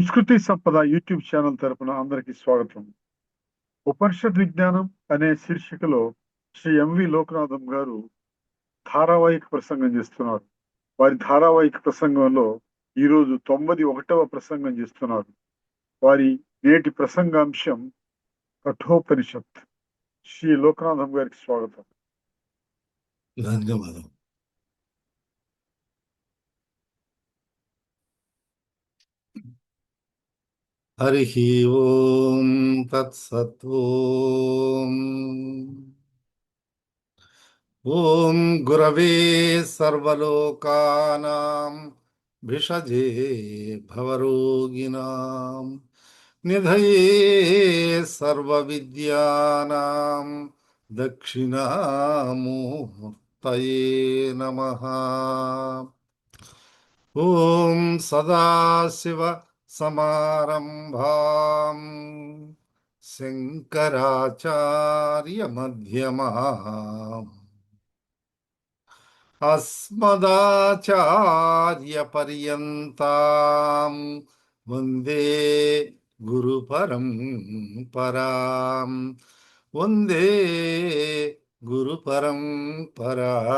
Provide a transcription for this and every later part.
సంస్కృతి సంపద YouTube channel తరపున అందరికీ స్వాగతం. ఉపనిషద్ విజ్ఞానం అనే శీర్షికలో శ్రీ ఎంవి లోకనాథం గారు ధారావాహిక ప్రసంగం చేస్తున్నారు. వారి ధారావాహిక ప్రసంగంలో ఈరోజు 91వ ప్రసంగం చేస్తున్నారు. వారి నేటి ప్రసంగాంశం కఠోపనిషత్. శ్రీ లోకనాథం గారికి స్వాగతం. ధన్యవాదం. హరి ఓం తత్సత్. ఓం గురవే సర్వలోకానాం భిషజే భవరోగిణాం నిధయే సర్వవిద్యానాం దక్షిణామూర్తయే నమః. ఓం సదాశివ సమారంభాం శంకరాచార్య మధ్యమాం అస్మదాచార్య పర్యంతాం వందే గురు పరంపరాం వందే గురు పరంపరాం.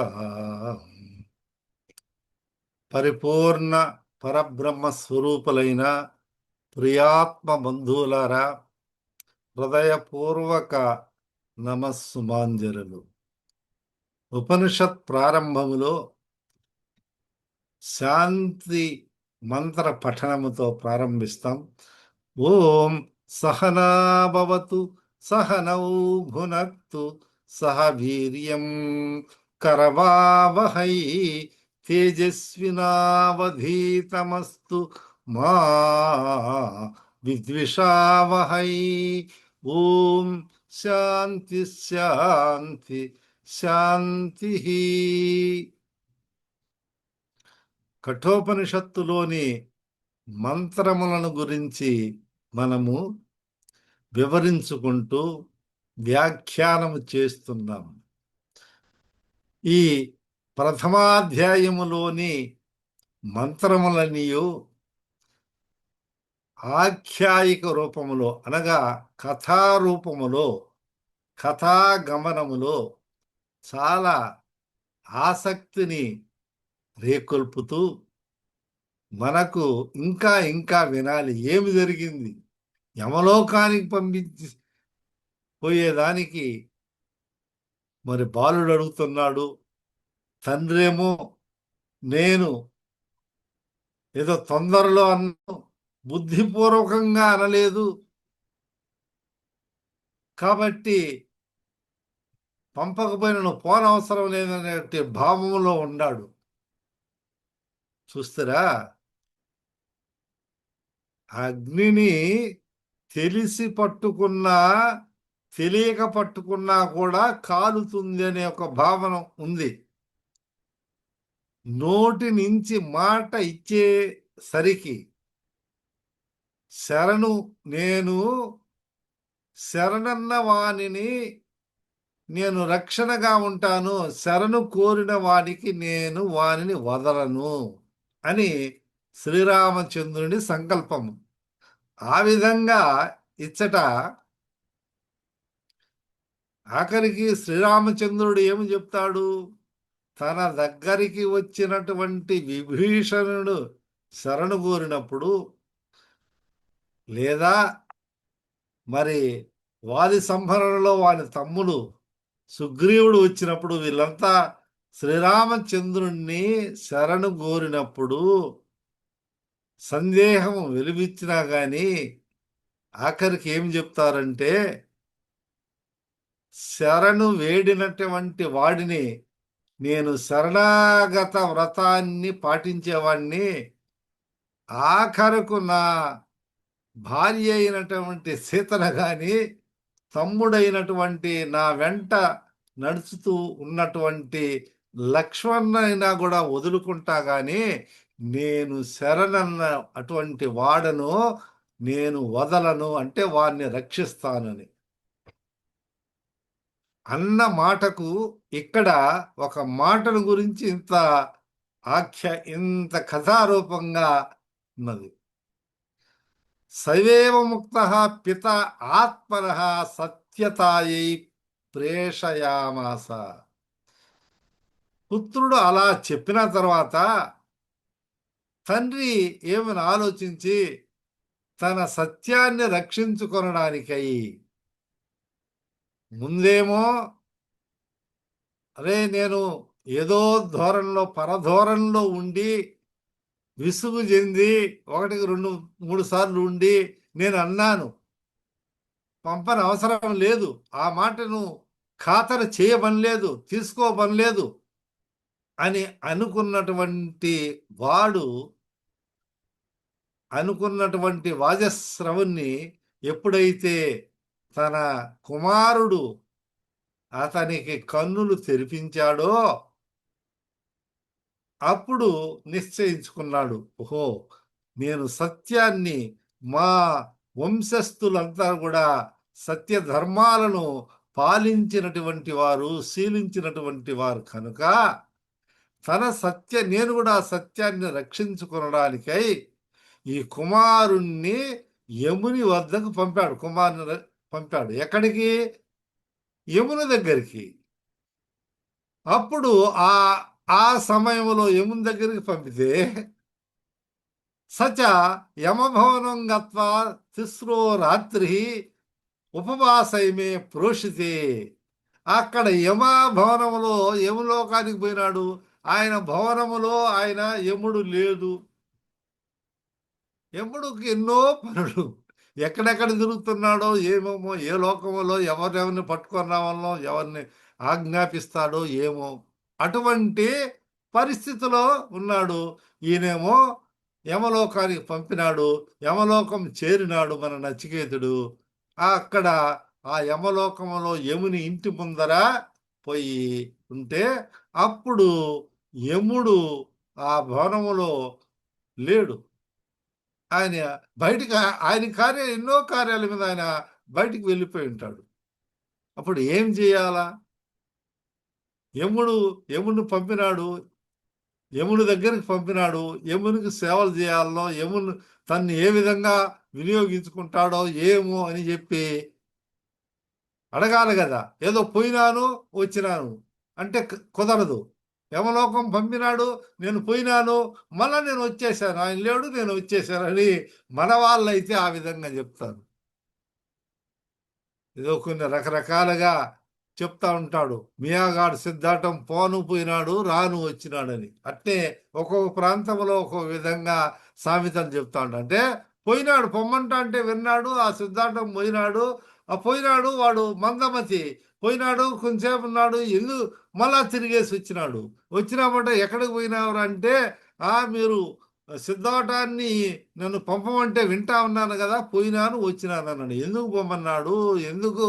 పరిపూర్ణ పరబ్రహ్మ స్వరూపులైన ప్రియాత్మ బంధువులారా, హృదయపూర్వక నమస్సుమాంజలులు. ఉపనిషత్ ప్రారంభములో శాంతి మంత్ర పఠనముతో ప్రారంభిస్తాం. ఓం సహనాభవతు సహనౌ భునక్తు సహ వీర్యం కరవావహై తేజస్వినావధీతమస్తు మా విద్విషావహై. ఓం శాంతి శాంతి శాంతి. కఠోపనిషత్తులోని మంత్రములను గురించి మనము వివరించుకుంటూ వ్యాఖ్యానము చేస్తున్నాం. ఈ ప్రథమాధ్యాయములోని మంత్రములనియు ఆఖ్యాయిక రూపములో అనగా కథారూపములో, కథాగమనములో చాలా ఆసక్తిని రేకొల్పుతూ మనకు ఇంకా ఇంకా వినాలి, ఏమి జరిగింది, యమలోకానికి పంపించి పోయేదానికి మరి బాలుడు అడుగుతున్నాడు. తండ్రేమో నేను ఏదో తొందరలో అన్నా, బుద్ధిపూర్వకంగా అనలేదు కాబట్టి పంపకపోయిన నువ్వు పోనవసరం లేదనే భావంలో ఉన్నాడు. చూస్తారా, అగ్నిని తెలిసి పట్టుకున్నా తెలియక పట్టుకున్నా కూడా కాలుతుంది అనే ఒక భావన ఉంది. నోటి నుంచి మాట ఇచ్చేసరికి శరణు నేను శరణన్న వాణిని నేను రక్షణగా ఉంటాను, శరణు కోరిన వానికి నేను వానిని వదలను అని శ్రీరామచంద్రుని సంకల్పము. ఆ విధంగా ఇచ్చట ఆఖరికి శ్రీరామచంద్రుడు ఏమి చెప్తాడు, తన దగ్గరికి వచ్చినటువంటి విభీషణుడు శరణు కోరినప్పుడు, లేదా మరి వాలి సంహరణలో వాని తమ్ముడు సుగ్రీవుడు వచ్చినప్పుడు, వీళ్ళంతా శ్రీరామచంద్రుణ్ణి శరణు కోరినప్పుడు సందేహం వెలువిచ్చినా కానీ ఆఖరికి ఏం చెప్తారంటే, శరణు వేడినటువంటి వాడిని, నేను శరణాగత వ్రతాన్ని పాటించేవాడిని, ఆఖరకు నా భార్య అయినటువంటి సీతను కానీ, తమ్ముడైనటువంటి నా వెంట నడుచుతూ ఉన్నటువంటి లక్ష్మణ్ణైనా కూడా వదులుకుంటా కానీ నేను శరణన్న అటువంటి వాడను నేను వదలను, అంటే వాడిని రక్షిస్తానని అన్న మాటకు ఇక్కడ ఒక మాటను గురించి ఇంత కథారూపంగా ఉన్నది. సవేవ ముక్త పిత ఆత్మనః సత్యతాయై ప్రేషయామాస. పుత్రుడు అలా చెప్పిన తర్వాత తండ్రి ఏమని ఆలోచించి తన సత్యాన్ని రక్షించుకొనడానికై ముందేమో అరే నేను ఏదో ధోరణిలో పరధోరణిలో ఉండి విసుగు చెంది ఒకటికి రెండు మూడు సార్లు ఉండి నేను అన్నాను, పంపని అవసరం లేదు, ఆ మాటను ఖాతరు చేయబనలేదు, తీసుకోబనలేదు అని అనుకున్నటువంటి వాజస్రవుణ్ణి ఎప్పుడైతే తన కుమారుడు అతనికి కన్నులు తెరిపించాడో అప్పుడు నిశ్చయించుకున్నాడు, ఓహో నేను సత్యాన్ని, మా వంశస్థులంతా కూడా సత్య ధర్మాలను పాలించినటువంటి వారు, శీలించినటువంటి వారు కనుక నేను కూడా సత్యాన్ని రక్షించుకొనడానికై ఈ కుమారుణ్ణి యముని వద్దకు పంపాడు. కుమారుని పంపాడు ఎక్కడికి? యముని దగ్గరికి. అప్పుడు ఆ ఆ సమయంలో యముని దగ్గరికి పంపితే సచ యమభవనం గత్వా తిస్రో రాత్రి ఉపవాసైమే ప్రోషితే. అక్కడ యమ భవనములో యములోకానికి పోయినాడు. ఆయన భవనములో యముడు లేదు. యముడికి ఎన్నో పనులు, ఎక్కడెక్కడ తిరుగుతున్నాడో ఏమేమో, ఏ లోకములో ఎవరెవరిని పట్టుకొని రావాలో, ఎవరిని ఆజ్ఞాపిస్తాడో ఏమో, అటువంటి పరిస్థితిలో ఉన్నాడు. ఈయనేమో యమలోకానికి పంపినాడు. యమలోకం చేరినాడు మన నచికేతుడు. అక్కడ ఆ యమలోకములో యముని ఇంటి ముందర పోయి ఉంటే అప్పుడు యముడు ఆ భవనములో లేడు. ఆయన బయటికి, ఎన్నో కార్యాల మీద ఆయన బయటికి వెళ్ళిపోయి ఉంటాడు. అప్పుడు ఏం చేయాలా? యముడిని పంపినాడు, యముని దగ్గరికి పంపినాడు. యమునికి సేవలు చేయాలనో, యముని తన్ని ఏ విధంగా వినియోగించుకుంటాడో ఏమో అని చెప్పి అడగాలి కదా. ఏదో పోయినాను వచ్చినాను అంటే కుదరదు. యమలోకం పంపినాడు, నేను పోయినాను, మళ్ళా నేను వచ్చేసాను, ఆయన లేడు నేను వచ్చేసాను అని మన వాళ్ళైతే ఆ విధంగా చెప్తారు. ఏదో కొన్ని రకరకాలుగా చెప్తా ఉంటాడు. మియాగాడు సిద్ధాటం పోను పోయినాడు, రాను వచ్చినాడని. అట్టే ఒక్కొక్క ప్రాంతంలో ఒక్కొక్క విధంగా సామెతలు చెప్తా ఉంటాడు. అంటే పోయినాడు, పొమ్మంటా అంటే విన్నాడు, ఆ సిద్ధాంతం పోయినాడు. ఆ పోయినాడు వాడు మందమతి, పోయినాడు కొంచెంసేపు ఉన్నాడు, మళ్ళా తిరిగేసి వచ్చినాడు. వచ్చినామంటే ఎక్కడికి పోయినారు అంటే మీరు సిద్ధాటాన్ని నన్ను పంపమంటే వింటా ఉన్నాను కదా, పోయినాను వచ్చినాను అన్నాడు. ఎందుకు పొమ్మన్నాడు, ఎందుకు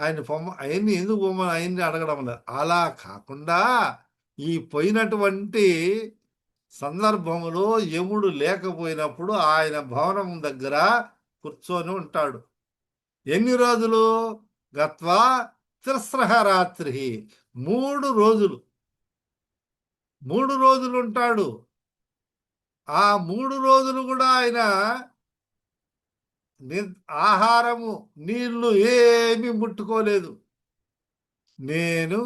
ఆయన్ని ఎందుకు పొమ్మని ఆయన్ని అడగడం లేదు. అలా కాకుండా ఈ పోయినటువంటి సందర్భంలో యముడు లేకపోయినప్పుడు ఆయన భవనం దగ్గర కూర్చొని ఉంటాడు. ఎన్ని రోజులు? గత్వా తిస్రహ రాత్రి, 3 రోజులు. 3 రోజులు ఉంటాడు. ఆ 3 రోజులు కూడా ఆయన ఆహారము నీళ్లు ఏమీ ముట్టుకోలేదు. నేను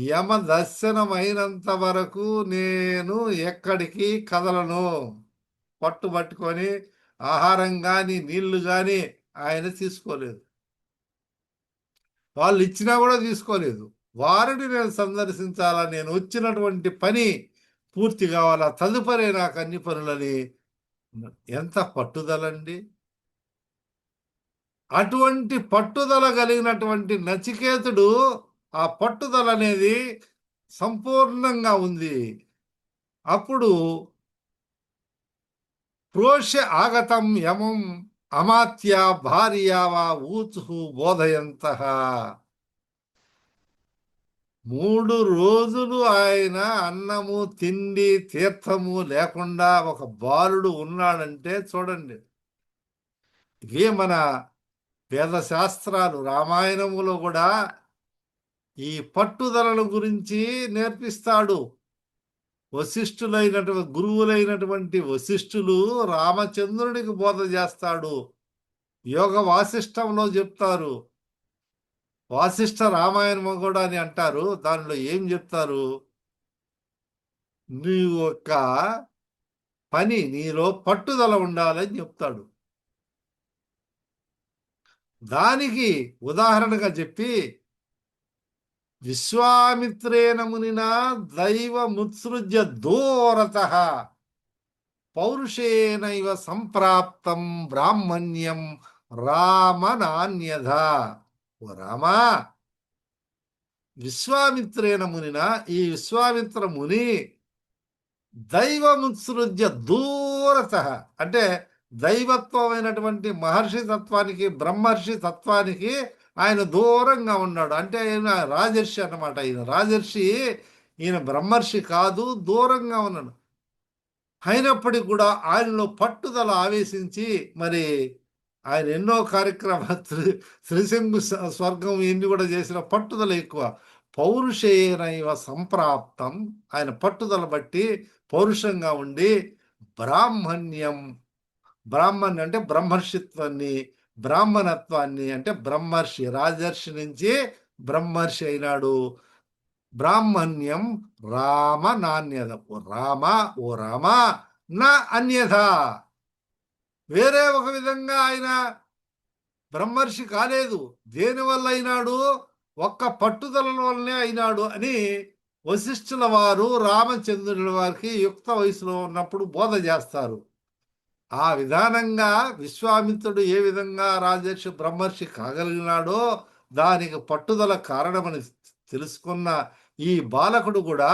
యమ దర్శనమైనంత వరకు నేను ఎక్కడికి కదలను. పట్టుబట్టుకొని ఆహారం కానీ నీళ్లు కానీ ఆయన తీసుకోలేదు. వాళ్ళు ఇచ్చినా కూడా తీసుకోలేదు. వారిని నేను సందర్శించాలా, నేను వచ్చినటువంటి పని పూర్తి కావాలా, తదుపరి నాకు అన్ని పనులని. ఎంత పట్టుదలండి! అటువంటి పట్టుదల కలిగినటువంటి నచికేతుడు, ఆ పట్టుదల అనేది సంపూర్ణంగా ఉంది. అప్పుడు ప్రోష్య ఆగతం యమం అమాత్య భార్యావా ఊచు బోధయంత. 3 రోజులు ఆయన అన్నము తిండి తీర్థము లేకుండా ఒక బాలుడు ఉన్నాడంటే చూడండి. ఇవే మన వేద శాస్త్రాలు, రామాయణములో కూడా ఈ పట్టుదలను గురించి నేర్పిస్తాడు. గురువులైనటువంటి వశిష్ఠులు రామచంద్రునికి బోధ చేస్తాడు. యోగ వాసిష్టంలో చెప్తారు. వాసిష్ఠ రామాయణం కూడా అని అంటారు. దానిలో ఏం చెప్తారు? నీ యొక్క పని నీలో పట్టుదల ఉండాలని చెప్తాడు. దానికి ఉదాహరణగా చెప్పి విశ్వామిత్రేణ మునినా దైవముత్సృజ్య దూరత పౌరుషేనైవ సంప్రాప్తం బ్రాహ్మణ్యం రామనాన్యథ. ఓ రామా, విశ్వామిత్రేణ మునిన ఈ విశ్వామిత్ర ముని దైవముత్సృజ్య దూరత అంటే దైవత్వమైనటువంటి మహర్షి తత్వానికి బ్రహ్మర్షి తత్వానికి ఆయన దూరంగా ఉన్నాడు. అంటే ఆయన రాజర్షి అన్నమాట. ఈయన రాజర్షి, ఈయన బ్రహ్మర్షి కాదు, దూరంగా ఉన్నాడు. అయినప్పటికీ కూడా ఆయనలో పట్టుదల ఆవేశించి మరి ఆయన ఎన్నో కార్యక్రమాలు శ్రీశంగు స్వర్గం ఎన్ని కూడా చేసిన పట్టుదల ఎక్కువ. పౌరుషేనైవ సంప్రాప్తం, ఆయన పట్టుదల బట్టి పౌరుషంగా ఉండి బ్రాహ్మణ్యం, బ్రాహ్మణ్యం అంటే బ్రహ్మర్షిత్వాన్ని, బ్రాహ్మణత్వాన్ని అంటే బ్రహ్మర్షి, రాజర్షి నుంచి బ్రహ్మర్షి అయినాడు. బ్రాహ్మణ్యం రామ నాణ్యత. ఓ రామ నా అన్యథ, వేరే ఒక విధంగా ఆయన బ్రహ్మర్షి కాలేదు. దేనివల్ల అయినాడు? ఒక్క పట్టుదల వల్లనే అయినాడు అని వశిష్ఠుల వారు రామచంద్రుల వారికి యుక్త వయసులో ఉన్నప్పుడు బోధ చేస్తారు. ఆ విధానంగా విశ్వామిత్రుడు ఏ విధంగా రాజర్షి బ్రహ్మర్షి కాగలిగినాడో దానికి పట్టుదల కారణమని తెలుసుకున్న ఈ బాలకుడు కూడా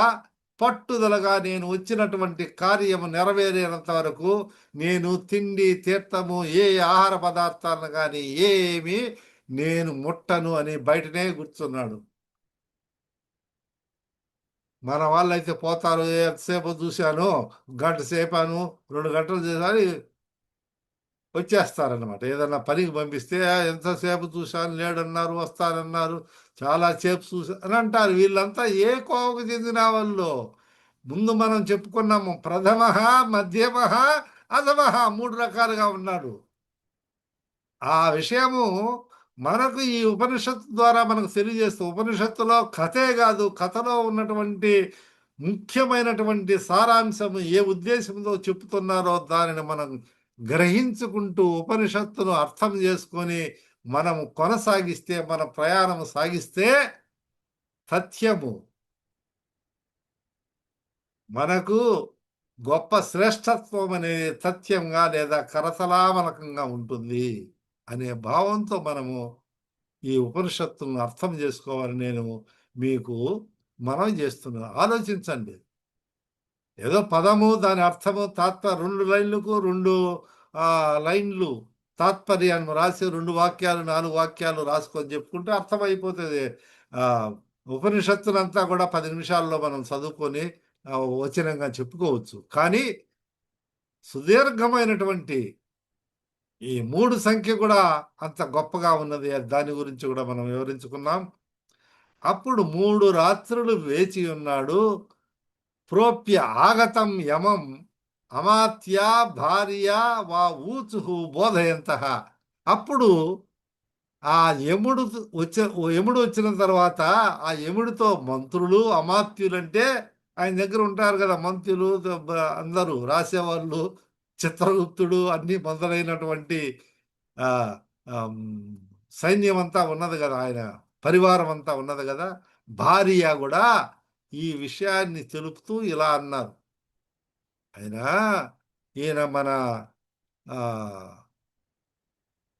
పట్టుదలగా నేను వచ్చినటువంటి కార్యము నెరవేరేంత వరకు నేను తిండి తీర్థము ఏ ఆహార పదార్థాలను కానీ ఏమి నేను ముట్టను అని బయటనే కూర్చున్నాడు. మన వాళ్ళైతే పోతారు, ఎంతసేపు చూశాను, గంట సేపాను, 2 గంటలు చేసాను, వచ్చేస్తారనమాట. ఏదన్నా పనికి పంపిస్తే ఎంతసేపు చూశాను, లేడన్నారు, వస్తానన్నారు, చాలా సేపు చూసా అని అంటారు. వీళ్ళంతా ఏ కోవకు చెందిన వాళ్ళు? ముందు మనం చెప్పుకున్నాము, ప్రథమ, మధ్యమ, అధమ 3 రకాలుగా ఉన్నాడు. ఆ విషయము మనకు ఈ ఉపనిషత్తు ద్వారా మనకు తెలియజేస్తూ, ఉపనిషత్తులో కథే కాదు, కథలో ఉన్నటువంటి ముఖ్యమైనటువంటి సారాంశము ఏ ఉద్దేశంతో చెప్తున్నారో దానిని మనం గ్రహించుకుంటూ ఉపనిషత్తును అర్థం చేసుకొని మనము కొనసాగిస్తే, మన ప్రయాణము సాగిస్తే సత్యము మనకు గొప్ప శ్రేష్టత్వం అనే సత్యంగా లేదా కరతలామలకంగా ఉంటుంది అనే భావంతో మనము ఈ ఉపనిషత్తులను అర్థం చేసుకోవాలని నేను మీకు మనవి చేస్తున్నాను. ఆలోచించండి. ఏదో పదము, దాని అర్థము, 2 లైన్లకు 2 లైన్లు తాత్పర్యాన్ని రాసి 2 వాక్యాలు 4 వాక్యాలు రాసుకొని చెప్పుకుంటే అర్థమైపోతుంది. ఉపనిషత్తులంతా కూడా 10 నిమిషాల్లో మనం చదువుకొని వచనంగా చెప్పుకోవచ్చు. కానీ సుదీర్ఘమైనటువంటి ఈ 3 సంఖ్య కూడా అంత గొప్పగా ఉన్నది. దాని గురించి కూడా మనం వివరించుకున్నాం. అప్పుడు 3 రాత్రులు వేచి ఉన్నాడు. ప్రోప్య ఆగతం యమం అమాత్య భార్య వా ఊచుహు బోధయంత. అప్పుడు ఆ యముడు వచ్చిన తర్వాత ఆ యముడితో మంత్రులు, అమాత్యులంటే ఆయన దగ్గర ఉంటారు కదా మంత్రులు, అందరూ రాసేవాళ్ళు, చిత్రగుప్తుడు అన్ని మొదలైనటువంటి ఆ సైన్యం అంతా ఉన్నది కదా, ఆయన పరివారం అంతా ఉన్నది కదా. భార్య కూడా ఈ విషయాన్ని తెలుపుతూ ఇలా అన్నారు. ఈయన మన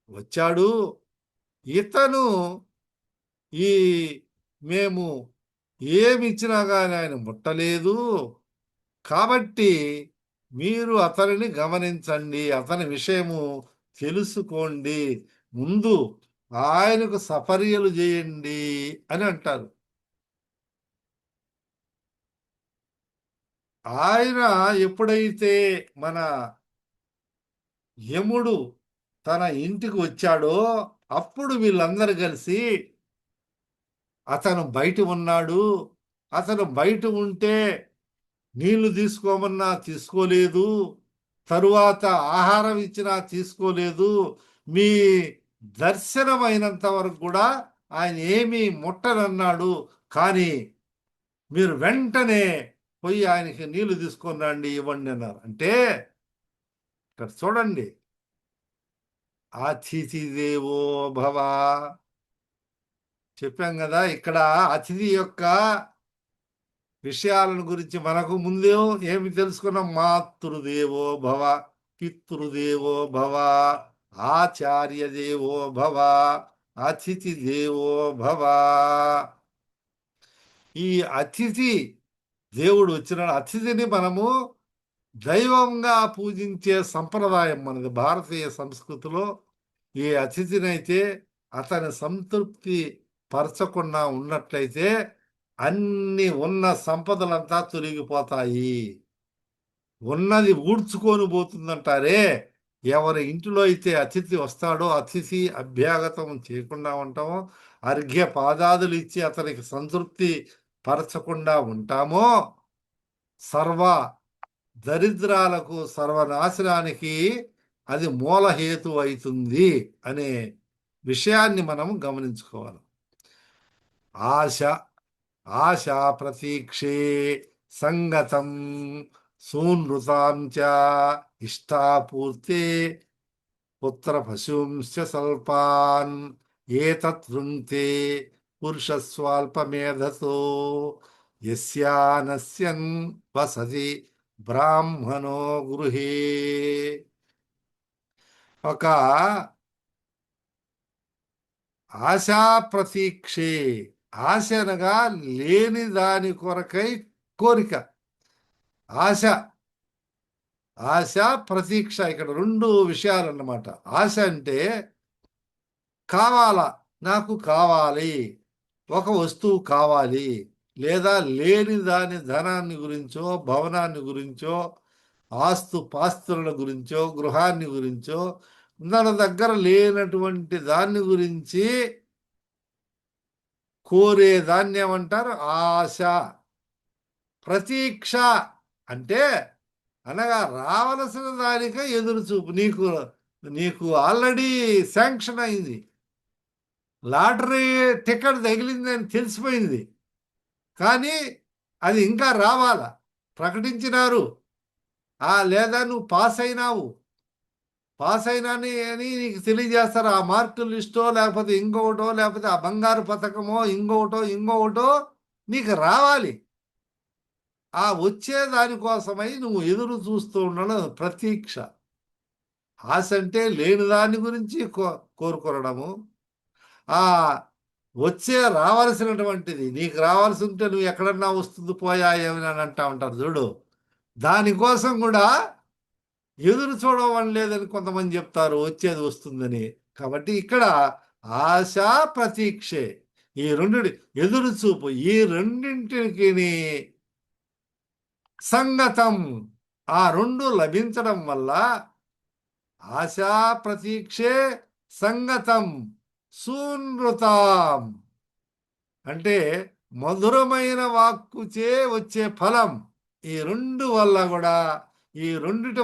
వచ్చాడు, ఇతను ఈ మేము ఏమిచ్చినా కానీ ఆయన ముట్టలేదు, కాబట్టి మీరు అతనిని గమనించండి, అతని విషయము తెలుసుకోండి, ముందు ఆయనకు సపర్యలు చేయండి అని అంటారు. ఆయన ఎప్పుడైతే మన యముడు తన ఇంటికి వచ్చాడో అప్పుడు వీళ్ళందరూ కలిసి అతను బయట ఉన్నాడు, అతను బయట ఉంటే నీళ్లు తీసుకోమన్నా తీసుకోలేదు, తరువాత ఆహారం ఇచ్చినా తీసుకోలేదు. మీ దర్శనమైనంత వరకు కూడా ఆయన ఏమీ ముట్టనన్నాడు. కానీ మీరు వెంటనే పోయి ఆయనకి నీళ్లు తీసుకొని రండి, ఇవ్వండి అన్నారు. అంటే ఇక్కడ చూడండి, అతిథి దేవో భవ చెప్పాం కదా. ఇక్కడ అతిథి యొక్క విషయాలను గురించి మనకు ముందే ఏమి తెలుసుకున్నాం? మాతృదేవో భవ, పితృదేవో భవ, ఆచార్య దేవో భవ, అతిథి దేవో భవ. ఈ అతిథి దేవుడు వచ్చిన అతిథిని మనము దైవంగా పూజించే సంప్రదాయం మనది భారతీయ సంస్కృతిలో. ఈ అతిథినైతే అతని సంతృప్తి పరచకుండా ఉన్నట్లయితే అన్ని ఉన్న సంపదలంతా తొలగిపోతాయి, ఉన్నది ఊడ్చుకొని పోతుందంటారే. ఎవరి ఇంటిలో అయితే అతిథి వస్తాడో అతిథి అభ్యాగతం చేయకుండా ఉంటామో, అర్ఘ్య పాదాదులు ఇచ్చి అతనికి సంతృప్తి పరచకుండా ఉంటామో, సర్వ దరిద్రాలకు సర్వనాశనానికి అది మూలహేతు అవుతుంది అనే విషయాన్ని మనం గమనించుకోవాలి. ఆశ ఆశా ప్రతీక్షే సంగతం సూనృతాం చ ఇష్టాపూర్తే పుత్ర పశుంశ్చ స్వల్పాన్ ఏతత్ వృంక్తే పురుషస్వల్పమేధతో యస్యానస్యన్ వసతి బ్రాహ్మణో గృహే. ఒక ఆశా ప్రతీక్షే, ఆశ అనగా లేని దాని కొరకై కోరిక. ఆశ ఆశ ప్రతీక్ష, ఇక్కడ రెండు విషయాలు అన్నమాట. ఆశ అంటే కావాలా, నాకు కావాలి, ఒక వస్తువు కావాలి, లేదా లేని దాని ధనాన్ని గురించో భవనాన్ని గురించో పాస్తుల గురించో గృహాన్ని గురించో మన దగ్గర లేనటువంటి దాన్ని గురించి కోరే దాన్ని ఏమంటారు? ఆశ. ప్రతీక్ష అంటే అనగా రావలసిన దానికే ఎదురు చూపు. నీకు నీకు ఆల్రెడీ శాంక్షన్ అయింది, లాటరీ టికెట్ తగిలిందని తెలిసిపోయింది, కానీ అది ఇంకా రావాలా, ప్రకటించినారు. లేదా నువ్వు పాస్ అయినావు, పాస్ అయినాని అని నీకు తెలియజేస్తారు. ఆ మార్కు లిస్టో లేకపోతే ఇంకొకటో లేకపోతే ఆ బంగారు పథకమో ఇంకొకటో నీకు రావాలి. ఆ వచ్చే దానికోసమై నువ్వు ఎదురు చూస్తూ ఉండడం ప్రతీక్ష. ఆశ అంటే లేని దాని గురించి కోరుకోవడము. ఆ వచ్చే రావాల్సినటువంటిది నీకు రావాల్సి ఉంటే నువ్వు ఎక్కడన్నా వస్తుంది పోయా ఏమని అంటా ఉంటారు చూడు, దానికోసం కూడా ఎదురు చూడడం లేదని కొంతమంది చెప్తారు, వచ్చేది వస్తుందని. కాబట్టి ఇక్కడ ఆశ ప్రతీక్షే, ఈ రెండు ఎదురు చూపు, ఈ రెండింటికి సంగతం, ఆ రెండు లభించడం వల్ల ఆశా ప్రతీక్షే సంగతం సూనృతాం అంటే మధురమైన వాక్కుచే వచ్చే ఫలం. ఈ రెండు వల్ల కూడా ఈ రెండిటి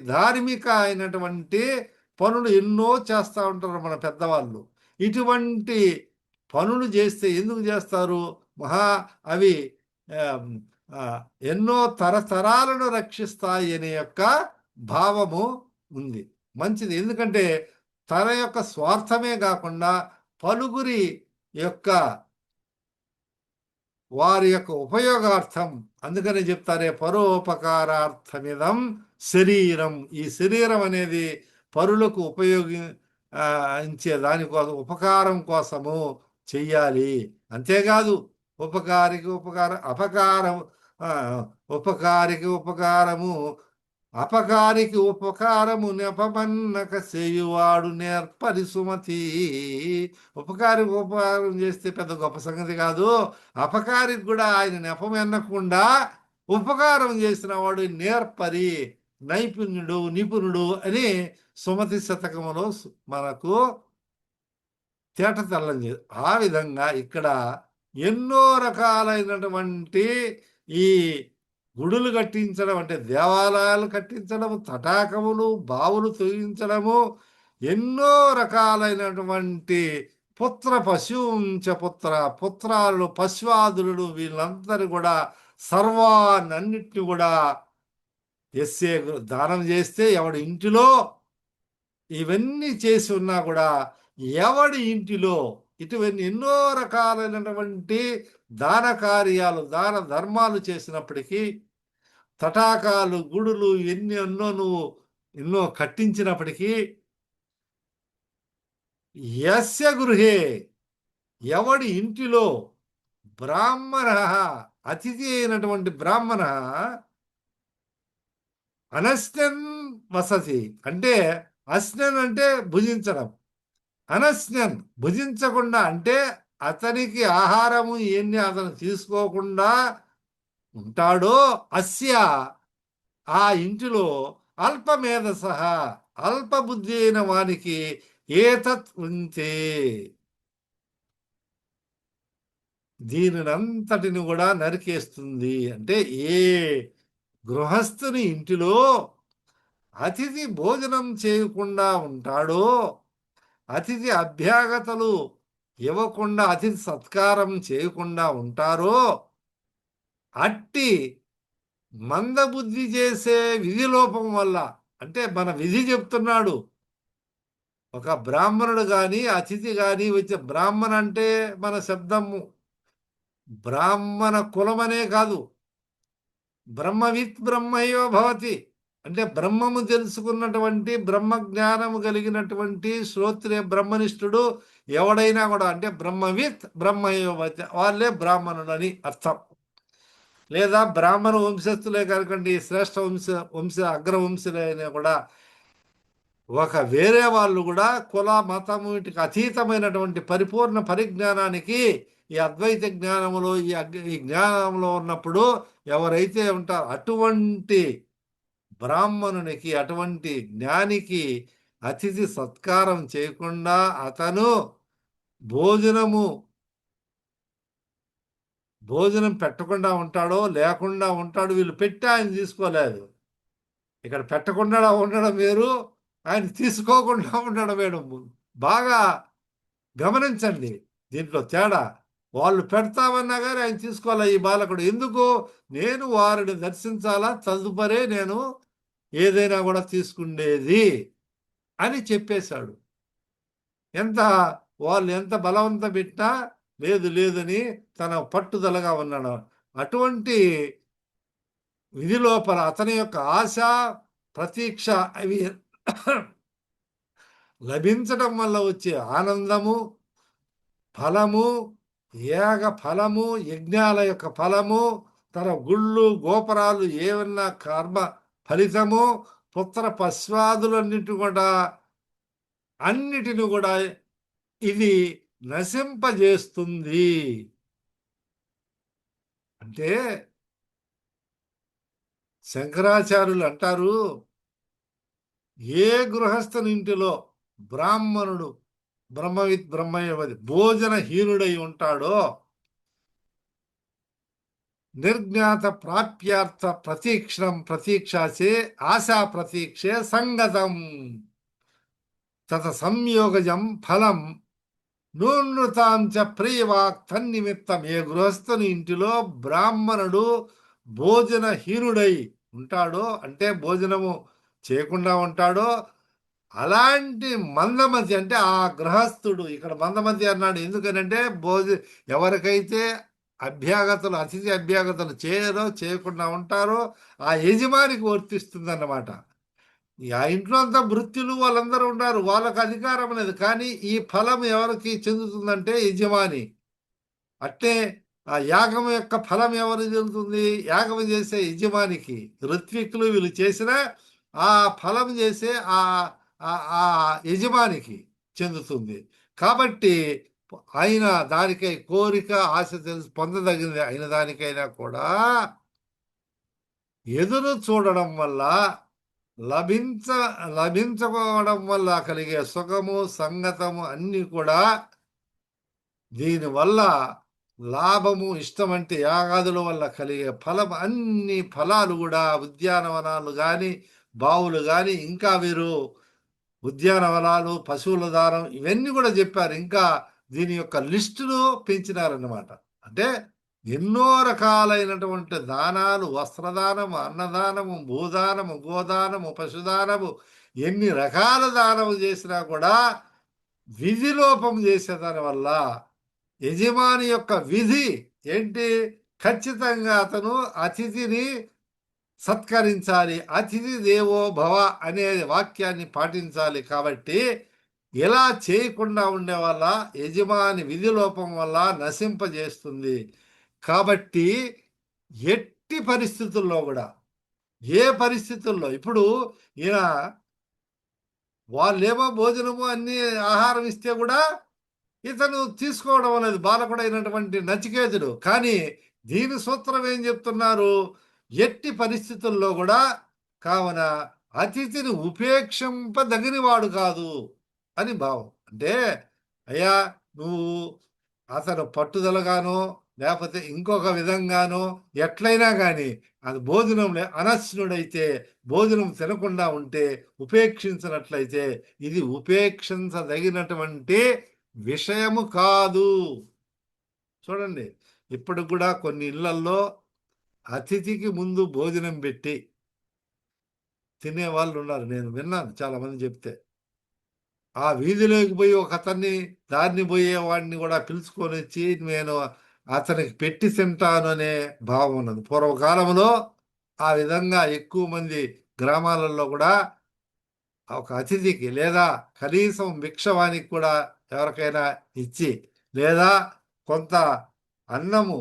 ధార్మిక అయినటువంటి పనులు ఎన్నో చేస్తూ ఉంటారు మన పెద్దవాళ్ళు. ఇటువంటి పనులు చేస్తే ఎందుకు చేస్తారు? అవి ఎన్నో తరతరాలను రక్షిస్తాయి అనే యొక్క భావము ఉంది. మంచిది. ఎందుకంటే తన యొక్క స్వార్థమే కాకుండా పలుగురి యొక్క వారి యొక్క ఉపయోగార్థం, అందుకని చెప్తారే పరోపకారార్థమిదం శరీరం. ఈ శరీరం అనేది పరులకు ఉపయోగించే దానికోసం, ఉపకారం కోసము చెయ్యాలి. అంతేకాదు ఉపకారికి ఉపకారం, ఉపకారికి ఉపకారము అపకారికి ఉపకారము నెపమన్నక చేయువాడు నేర్పరి సుమతి. ఉపకారికి ఉపకారం చేస్తే పెద్ద గొప్ప సంగతి కాదు. అపకారికి కూడా ఆయన నెపం ఎన్నకుండా ఉపకారం చేసిన వాడు నేర్పరి, నైపుణ్యుడు, నిపుణుడు అని సుమతి శతకములో మనకు తేటతెల్లం చేసి, ఆ విధంగా ఇక్కడ ఎన్నో రకాలైనటువంటి ఈ గుడులు కట్టించడం అంటే దేవాలయాలు కట్టించడము, తటాకములు, బావులు తొలగించడము, ఎన్నో రకాలైనటువంటి పుత్ర పశువుంచ పుత్ర పుత్రాలు పశ్వాదులు వీళ్ళందరూ కూడా సర్వాన్నిటిని కూడా ఎస్సే దానం చేస్తే ఎవడి ఇంటిలో ఇవన్నీ చేసి ఉన్నా కూడా ఎవడి ఇంటిలో ఇటువంటి ఎన్నో రకాలైనటువంటి దాన కార్యాలు, దాన ధర్మాలు చేసినప్పటికీ, తటాకాలు, గుడులు ఎన్నో నువ్వు ఎన్నో కట్టించినప్పటికీ, యస్య గృహే ఎవడి ఇంటిలో బ్రాహ్మణ అతిథి అయినటువంటి బ్రాహ్మణ అనస్నన్ వసతి, అంటే అస్నన్ అంటే భుజించడం, అనస్నన్ భుజించకుండా అంటే అతనికి ఆహారము ఎన్ని అతను తీసుకోకుండా ఉంటాడో అస్య ఆ ఇంటిలో అల్పమేధస అల్పబుద్ధి అయిన వానికి ఏతత్ ఉంతే దీనినంతటిని కూడా నరికేస్తుంది. అంటే ఏ గృహస్థుని ఇంటిలో అతిథి భోజనం చేయకుండా ఉంటాడో, అతిథి అభ్యాగతలు ఇవ్వకుండా, అతిథి సత్కారం చేయకుండా ఉంటారో, అట్టి మందబుద్ధి చేసే విధి లోపం వల్ల, అంటే మన విధి చెప్తున్నాడు. ఒక బ్రాహ్మణుడు కానీ అతిథి కానీ వచ్చే, బ్రాహ్మణ అంటే మన శబ్దము బ్రాహ్మణ కులమనే కాదు, బ్రహ్మవిత్ బ్రహ్మయో భవతి అంటే బ్రహ్మము తెలుసుకున్నటువంటి బ్రహ్మ జ్ఞానము కలిగినటువంటి శ్రోత్రియ బ్రహ్మనిష్ఠుడు ఎవడైనా కూడా అంటే బ్రహ్మవిత్ బ్రహ్మయో భవతి వాళ్ళే బ్రాహ్మణులని అర్థం. లేదా బ్రాహ్మణ వంశస్థులే కాకండి, శ్రేష్ఠ వంశ అగ్రవంశులైనా కూడా ఒక వేరే వాళ్ళు కూడా కుల మతము వీటికి అతీతమైనటువంటి పరిపూర్ణ పరిజ్ఞానానికి ఈ అద్వైత జ్ఞానములో ఈ జ్ఞానంలో ఉన్నప్పుడు ఎవరైతే ఉంటారో అటువంటి బ్రాహ్మణునికి, అటువంటి జ్ఞానికి అతిథి సత్కారం చేయకుండా అతను భోజనం పెట్టకుండా ఉంటాడో లేకుండా ఉంటాడు. వీళ్ళు పెట్టి ఆయన తీసుకోలేదు. ఇక్కడ పెట్టకుండా ఉండడం వేరు, ఆయన తీసుకోకుండా ఉండడం వేరు. బాగా గమనించండి దీంట్లో తేడా. వాళ్ళు పెడతామన్నా కానీ ఆయన తీసుకోవాలా ఈ బాలకుడు. ఎందుకు? నేను వారిని దర్శించాలా, తదుపరే నేను ఏదైనా కూడా తీసుకుండేది అని చెప్పేశాడు. వాళ్ళు ఎంత బలవంతం పెట్టినా లేదు లేదని తన పట్టుదలగా ఉన్నాడు. అటువంటి విధి లోపల అతని యొక్క ఆశ, ప్రతీక్ష అవి లభించడం వల్ల వచ్చే ఆనందము, ఫలము, యాగ ఫలము, యజ్ఞాల యొక్క ఫలము, తన గుళ్ళు గోపురాలు ఏమన్నా కర్మ ఫలితము, పుత్ర పశ్వాదులన్నిటి కూడా అన్నిటిని కూడా ఇది నశింపజేస్తుంది. అంటే శంకరాచార్యులు అంటారు, ఏ గృహస్థుని ఇంటిలో బ్రాహ్మణుడు బ్రహ్మవిత్ బ్రహ్మయవది భోజనహీనుడై ఉంటాడో నిర్జ్ఞాత ప్రాప్యార్థ ప్రతీక్షాచే ఆశా ప్రతీక్షే సంగతం తత సంయోగజం ఫలం నూనృతాంచ ప్రియవాక్ తన్నిమిత్తం. ఏ గృహస్థుని ఇంటిలో బ్రాహ్మణుడు భోజనహీనుడై ఉంటాడో అంటే భోజనము చేయకుండా ఉంటాడో అలాంటి మందమతి అంటే ఆ గృహస్థుడు. ఇక్కడ మందమతి అన్నాడు ఎందుకనంటే ఎవరికైతే అతిథి అభ్యాగతలు చేయకుండా ఉంటారో ఆ యజమానికి వర్తిస్తుంది అన్నమాట. ఆ ఇంట్లో అంతా వృత్తులు వాళ్ళందరూ ఉన్నారు, వాళ్ళకి అధికారం అనేది. కానీ ఈ ఫలం ఎవరికి చెందుతుందంటే యజమాని. అట్టే ఆ యాగం యొక్క ఫలం ఎవరు చెందుతుంది? యాగం చేసే యజమానికి. ఋత్విక్కులు వీళ్ళు చేసిన ఆ ఫలం చేసే ఆ ఆ ఆ యజమానికి చెందుతుంది. కాబట్టి ఆయన దానికై కోరిక ఆశ తెలుసు పొందదగినది అయిన దానికైనా కూడా ఎదురు చూడడం వల్ల లభించ లభించకపోవడం వల్ల కలిగే సుఖము సంగతము అన్నీ కూడా దీనివల్ల లాభము ఇష్టమంటే యాగాదుల వల్ల కలిగే ఫలం అన్ని ఫలాలు కూడా ఉద్యానవనాలు కానీ బావులు కానీ ఇంకా వీరు ఉద్యానవనాలు పశువుల దానం ఇవన్నీ కూడా చెప్పారు. ఇంకా దీని యొక్క లిస్టును పెంచినారన్నమాట. అంటే ఎన్నో రకాలైనటువంటి దానాలు, వస్త్రదానము, అన్నదానము, భూదానము, గోదానము, పశుదానము, ఎన్ని రకాల దానము చేసినా కూడా విధి లోపం చేసేదాని వల్ల యజమాని యొక్క విధి ఏంటి? ఖచ్చితంగా అతను అతిథిని సత్కరించాలి, అతిథి దేవో భవ అనే వాక్యాన్ని పాటించాలి. కాబట్టి ఇలా చేయకుండా ఉండే వల్ల యజమాని విధి లోపం వల్ల నశింపజేస్తుంది. కాబట్టి ఎట్టి పరిస్థితుల్లో కూడా ఏ పరిస్థితుల్లో ఇప్పుడు ఈయన వాళ్ళేమో భోజనము అన్ని ఆహారం ఇస్తే కూడా ఇతను తీసుకోవడం అనేది బాలకుడైనటువంటి నచికేతుడు. కానీ దీని సూత్రం ఏం చెప్తున్నారు? ఎట్టి పరిస్థితుల్లో కూడా కావున అతిథిని ఉపేక్షింపదగినవాడు కాదు అని భావం. అంటే అయ్యా నువ్వు అతను పట్టుదలగానో లేకపోతే ఇంకొక విధంగానో ఎట్లయినా కానీ అది భోజనం అనస్నుడైతే భోజనం తినకుండా ఉంటే ఉపేక్షించినట్లయితే ఇది ఉపేక్షించదగినటువంటి విషయము కాదు. చూడండి, ఇప్పుడు కూడా కొన్ని ఇళ్లల్లో అతిథికి ముందు భోజనం పెట్టి తినే వాళ్ళు ఉన్నారు. నేను విన్నాను చాలా మంది చెప్తే. ఆ వీధిలోకి పోయి ఒక అతన్ని దారిని పోయేవాడిని కూడా పిలుచుకొని వచ్చి నేను అతనికి పెట్టి తింటాను అనే భావం ఉన్నది. పూర్వకాలంలో ఆ విధంగా ఎక్కువ మంది గ్రామాలలో కూడా ఒక అతిథికి లేదా కనీసం భిక్షవానికి కూడా ఎవరికైనా ఇచ్చి లేదా కొంత అన్నము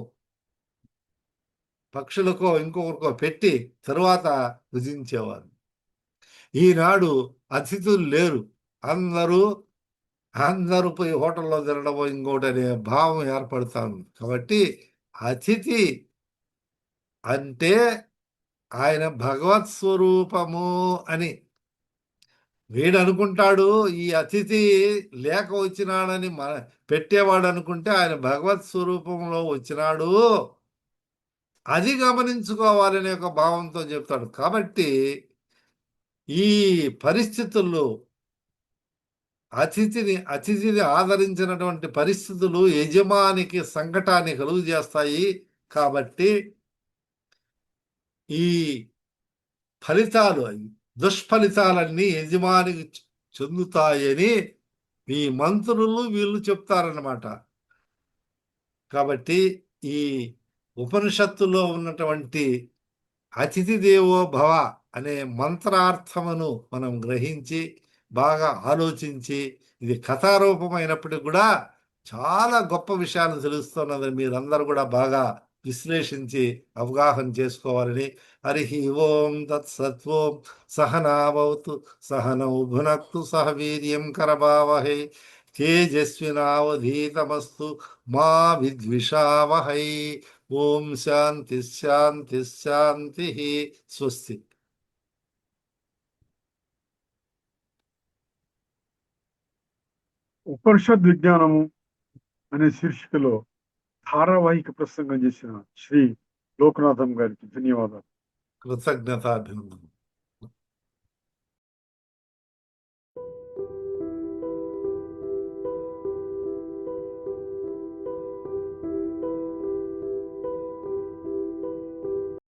పక్షులకో ఇంకొకరికో పెట్టి తరువాత భుజించేవారు. ఈనాడు అతిథులు లేరు. అందరూ అందరూ పోయి హోటల్లో తినడమో ఇంకోటి అనే భావం ఏర్పడుతా ఉంది. కాబట్టి అతిథి అంటే ఆయన భగవత్ స్వరూపము అని వీడు అనుకుంటాడు. ఈ అతిథి లేక వచ్చినాడని పెట్టేవాడు అనుకుంటే ఆయన భగవత్ స్వరూపంలో వచ్చినాడు అది గమనించుకోవాలనే ఒక భావంతో చెప్తాడు. కాబట్టి ఈ పరిస్థితుల్లో అతిథిని ఆదరించినటువంటి పరిస్థితులు యజమానికి సంకటాన్ని కలుగు చేస్తాయి. కాబట్టి ఈ ఫలితాలు దుష్ఫలితాలన్నీ యజమానికి చెందుతాయని ఈ మంత్రులు వీళ్ళు చెప్తారన్నమాట. కాబట్టి ఈ ఉపనిషత్తులో ఉన్నటువంటి అతిథి దేవో భవ అనే మంత్రార్థమును మనం గ్రహించి బాగా ఆలోచించి ఇది కథారూపమైనప్పటికీ కూడా చాలా గొప్ప విషయాలు తెలుస్తున్నదని మీరందరూ కూడా బాగా విశ్లేషించి అవగాహన చేసుకోవాలని. హరి ఓం తత్సత్వం సహనావతు సహనౌ భునక్తు సహ వీర్యం కరభావహై తేజస్వినావధీతమస్తు మా విద్విషావహై. ఓం శాంతి శాంతి శాంతి. స్వస్తి. ఉపనిషద్ విజ్ఞానము అనే శీర్షికలో ధారావాహిక ప్రసంగం చేసిన శ్రీ లోకనాథం గారికి ధన్యవాదాలు. కృతజ్ఞతాభినందనలు.